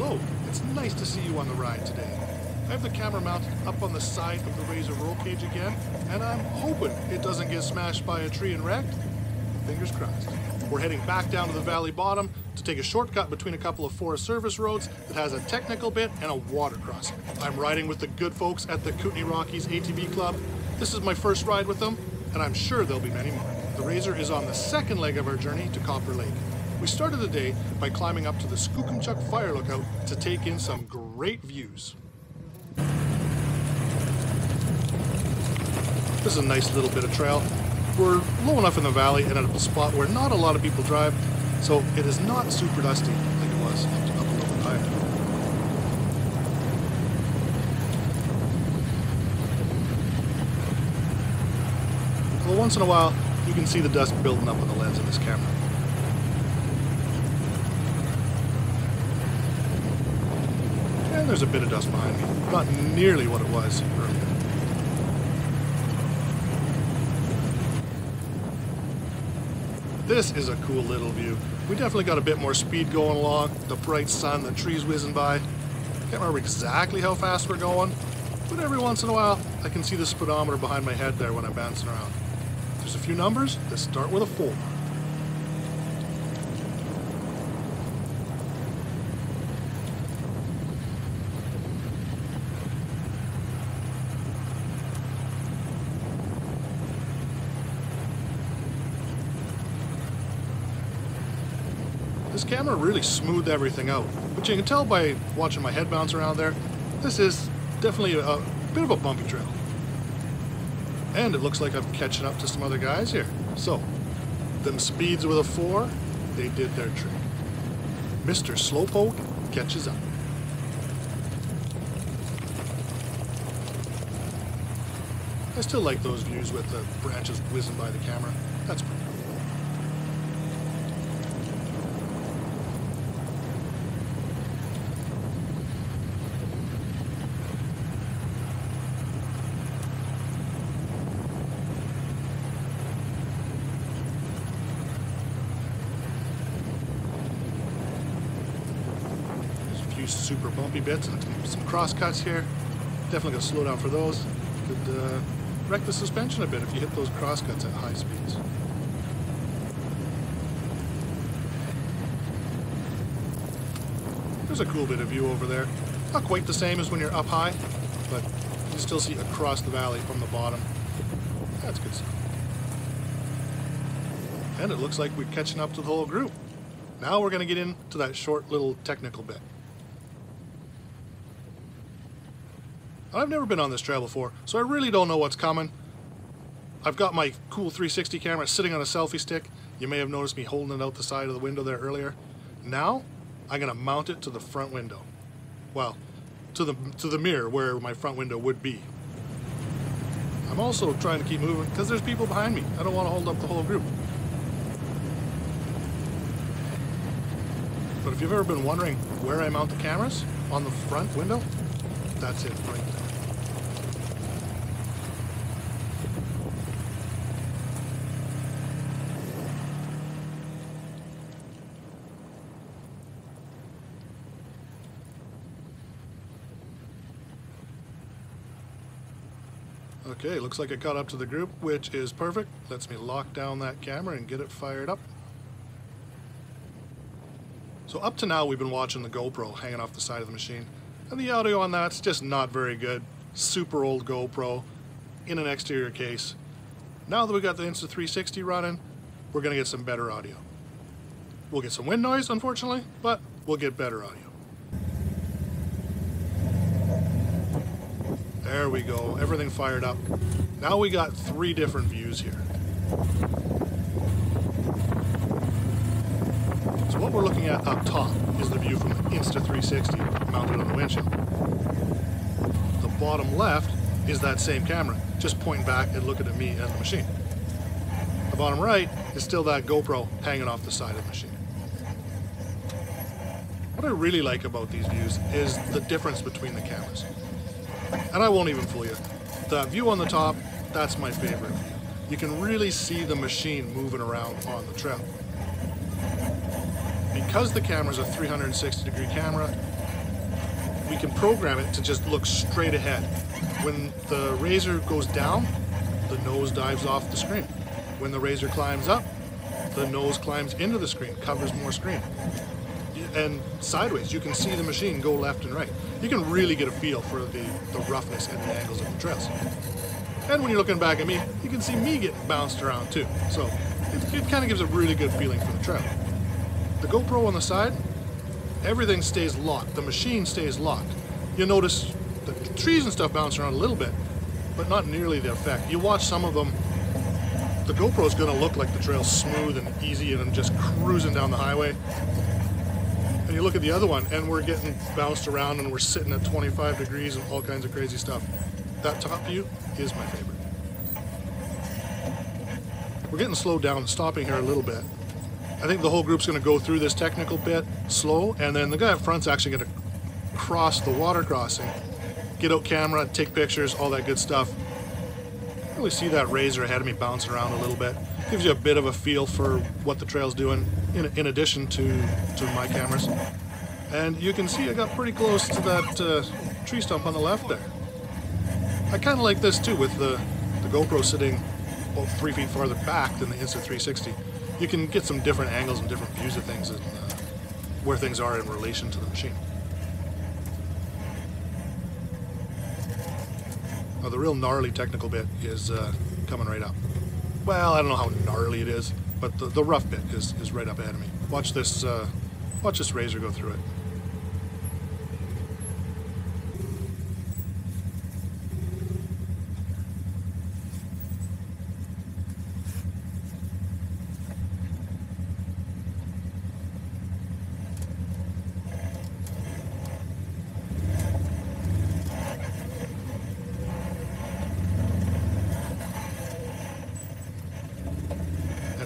Hello, it's nice to see you on the ride today. I have the camera mounted up on the side of the RZR roll cage again, and I'm hoping it doesn't get smashed by a tree and wrecked. Fingers crossed. We're heading back down to the valley bottom to take a shortcut between a couple of Forest Service roads that has a technical bit and a water crossing. I'm riding with the good folks at the Kootenay Rockies ATV Club. This is my first ride with them, and I'm sure there'll be many more. The RZR is on the second leg of our journey to Copper Lake. We started the day by climbing up to the Skookumchuk Fire Lookout to take in some great views. This is a nice little bit of trail. We're low enough in the valley and at a spot where not a lot of people drive, so it is not super dusty like it was up a little bit higher. Well, once in a while, you can see the dust building up on the lens of this camera. And there's a bit of dust behind me. Not nearly what it was earlier. This is a cool little view. We definitely got a bit more speed going along. The bright sun, the trees whizzing by. Can't remember exactly how fast we're going, but every once in a while I can see the speedometer behind my head there when I'm bouncing around. There's a few numbers that start with a 4. This camera really smoothed everything out, but you can tell by watching my head bounce around there, this is definitely a bit of a bumpy trail. And it looks like I'm catching up to some other guys here. So, them speeds with a 4, they did their trick. Mr. Slowpoke catches up. I still like those views with the branches whizzing by the camera. That's pretty cool. Super bumpy bits and some cross cuts here. Definitely gonna slow down for those. Could wreck the suspension a bit if you hit those cross cuts at high speeds. There's a cool bit of view over there. Not quite the same as when you're up high, but you can still see across the valley from the bottom. That's good stuff. And it looks like we're catching up to the whole group. Now we're gonna get into that short little technical bit. I've never been on this trail before, so I really don't know what's coming. I've got my cool 360 camera sitting on a selfie stick. You may have noticed me holding it out the side of the window there earlier. Now, I'm gonna mount it to the front window. Well, to the mirror where my front window would be. I'm also trying to keep moving because there's people behind me. I don't want to hold up the whole group. But if you've ever been wondering where I mount the cameras, on the front window, that's it right there. Okay, looks like it caught up to the group, which is perfect. Lets me lock down that camera and get it fired up. So up to now we've been watching the GoPro hanging off the side of the machine. And the audio on that's just not very good. Super old GoPro in an exterior case. Now that we got the Insta360 running, we're gonna get some better audio. We'll get some wind noise, unfortunately, but we'll get better audio. There we go, everything fired up. Now we got 3 different views here. So what we're looking at up top is the view from the Insta360 mounted on the windshield. The bottom left is that same camera, just pointing back and looking at me and the machine. The bottom right is still that GoPro hanging off the side of the machine. What I really like about these views is the difference between the cameras. And I won't even fool you. The view on the top, that's my favorite view. You can really see the machine moving around on the trail. Because the camera is a 360-degree camera, we can program it to just look straight ahead. When the RZR goes down, the nose dives off the screen. When the RZR climbs up, the nose climbs into the screen, covers more screen. And sideways, you can see the machine go left and right. You can really get a feel for the roughness and the angles of the trails. And when you're looking back at me, you can see me getting bounced around too. So it kind of gives a really good feeling for the trail. The GoPro on the side, everything stays locked. The machine stays locked. You'll notice the trees and stuff bounce around a little bit, but not nearly the effect. You watch some of them, the GoPro is going to look like the trail's smooth and easy and I'm just cruising down the highway. And you look at the other one and we're getting bounced around and we're sitting at 25 degrees and all kinds of crazy stuff. That top view is my favorite. We're getting slowed down and stopping here a little bit. I think the whole group's going to go through this technical bit slow, and then the guy up front's actually going to cross the water crossing, get out camera, take pictures, all that good stuff. Really see that RZR ahead of me bouncing around a little bit. Gives you a bit of a feel for what the trail's doing in addition to my cameras. And you can see I got pretty close to that tree stump on the left there. I kind of like this too, with the GoPro sitting about 3 feet farther back than the Insta360. You can get some different angles and different views of things and where things are in relation to the machine. Now the real gnarly technical bit is coming right up. Well, I don't know how gnarly it is, but the rough bit is right up ahead of me. Watch this RZR go through it.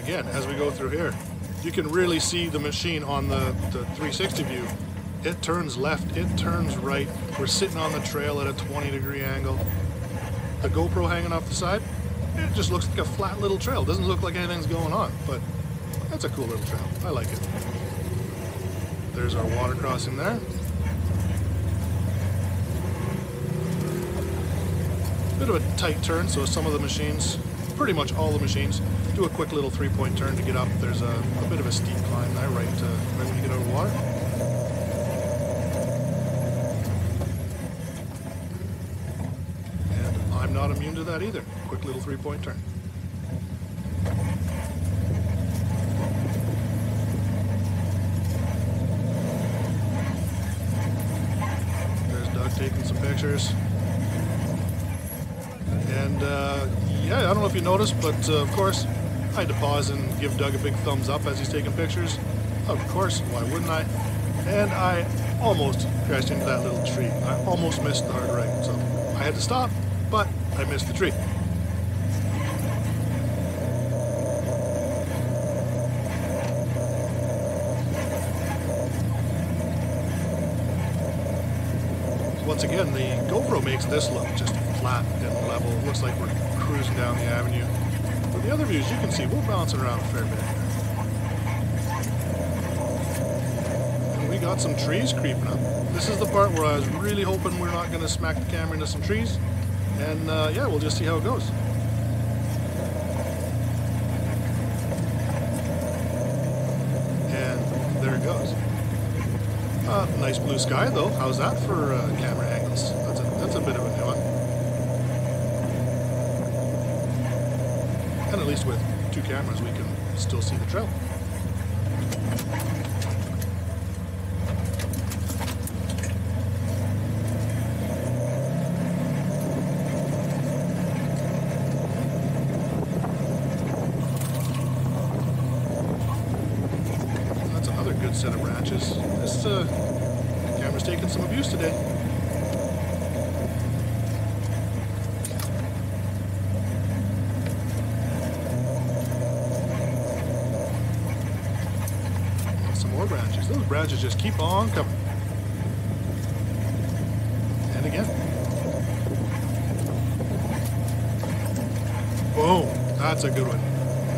Again, as we go through here, you can really see the machine on the 360 view. It turns left, it turns right. We're sitting on the trail at a 20-degree angle. The GoPro hanging off the side, it just looks like a flat little trail. Doesn't look like anything's going on, but that's a cool little trail. I like it. There's our water crossing there. Bit of a tight turn, so some of the machines, pretty much all the machines, do a quick little 3-point turn to get up. There's a bit of a steep climb there right when you get out of the water. And I'm not immune to that either. Quick little 3-point turn. There's Doug taking some pictures. And yeah, I don't know if you noticed, but of course, I had to pause and give Doug a big thumbs up as he's taking pictures. Of course, why wouldn't I? And I almost crashed into that little tree. I almost missed the hard right, so I had to stop, but I missed the tree. Once again, the GoPro makes this look just flat and level. It looks like we're cruising down the avenue. But the other views, you can see we're bouncing around a fair bit. And we got some trees creeping up. This is the part where I was really hoping we're not going to smack the camera into some trees. And yeah, we'll just see how it goes. And there it goes. Nice blue sky though. How's that for camera angles? That's a bit of a new one. And at least with 2 cameras we can still see the trail. That's another good set of branches. This camera's taking some abuse today. More branches. Those branches just keep on coming. And again. Boom. That's a good one.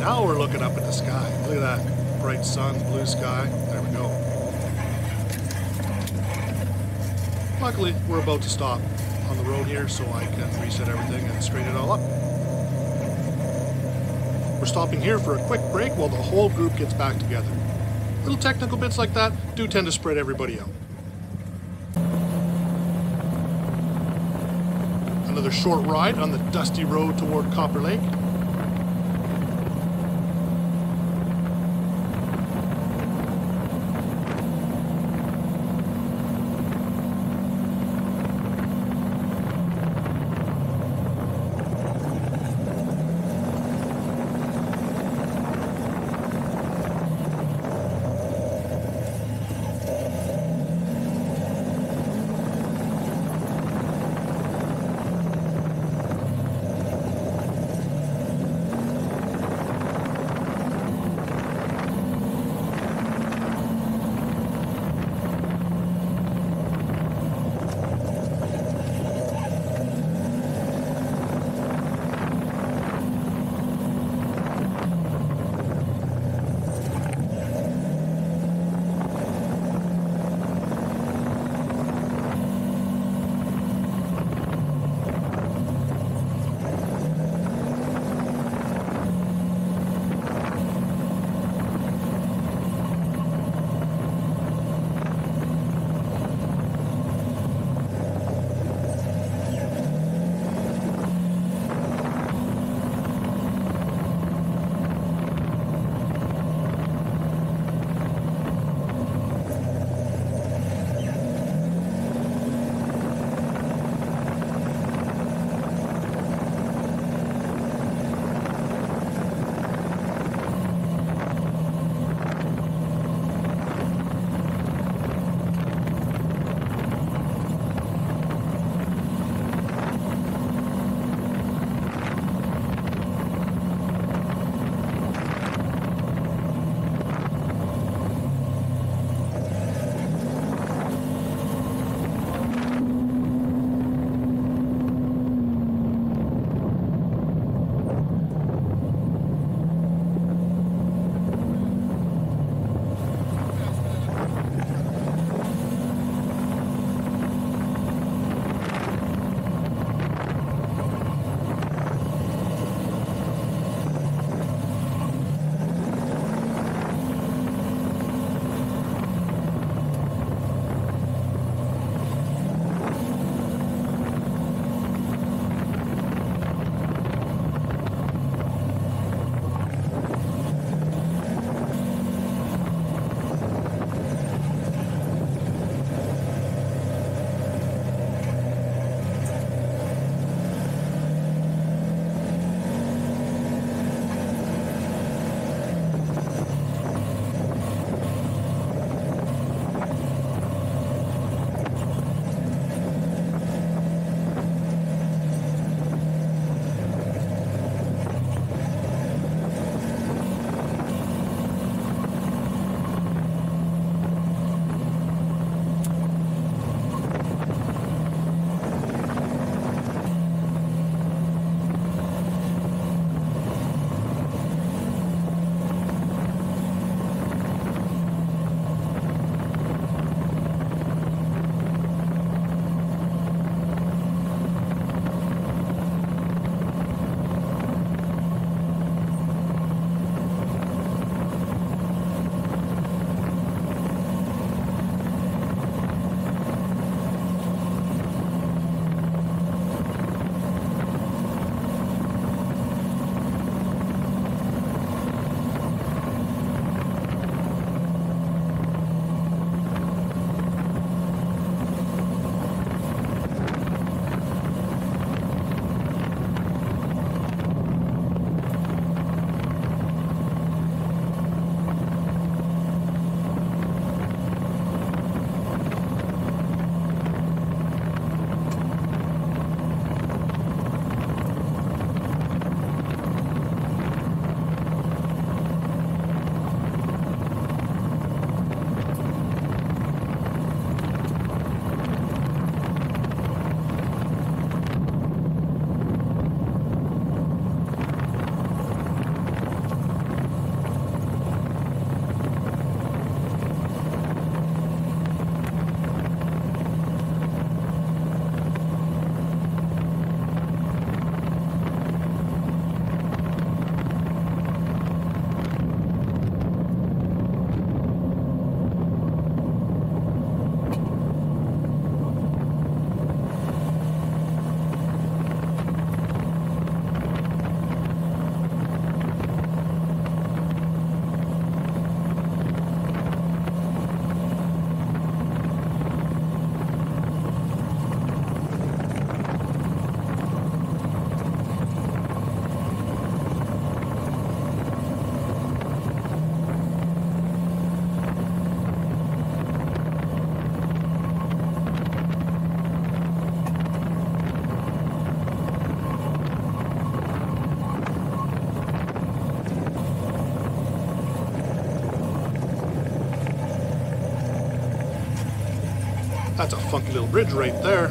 Now we're looking up at the sky. Look at that. Bright sun, blue sky. There we go. Luckily, we're about to stop on the road here, so I can reset everything and straighten it all up. We're stopping here for a quick break while the whole group gets back together. Little technical bits like that do tend to spread everybody out. Another short ride on the dusty road toward Copper Lake. That's a funky little bridge right there.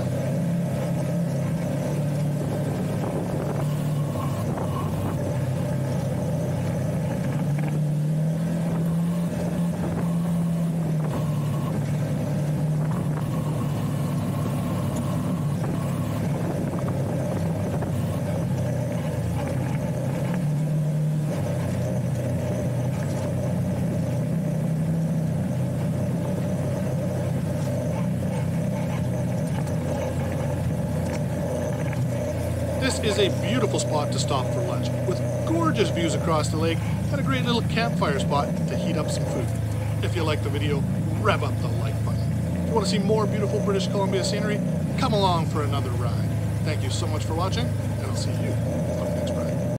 This is a beautiful spot to stop for lunch, with gorgeous views across the lake and a great little campfire spot to heat up some food. If you like the video, rev up the like button. If you want to see more beautiful British Columbia scenery, come along for another ride. Thank you so much for watching, and I'll see you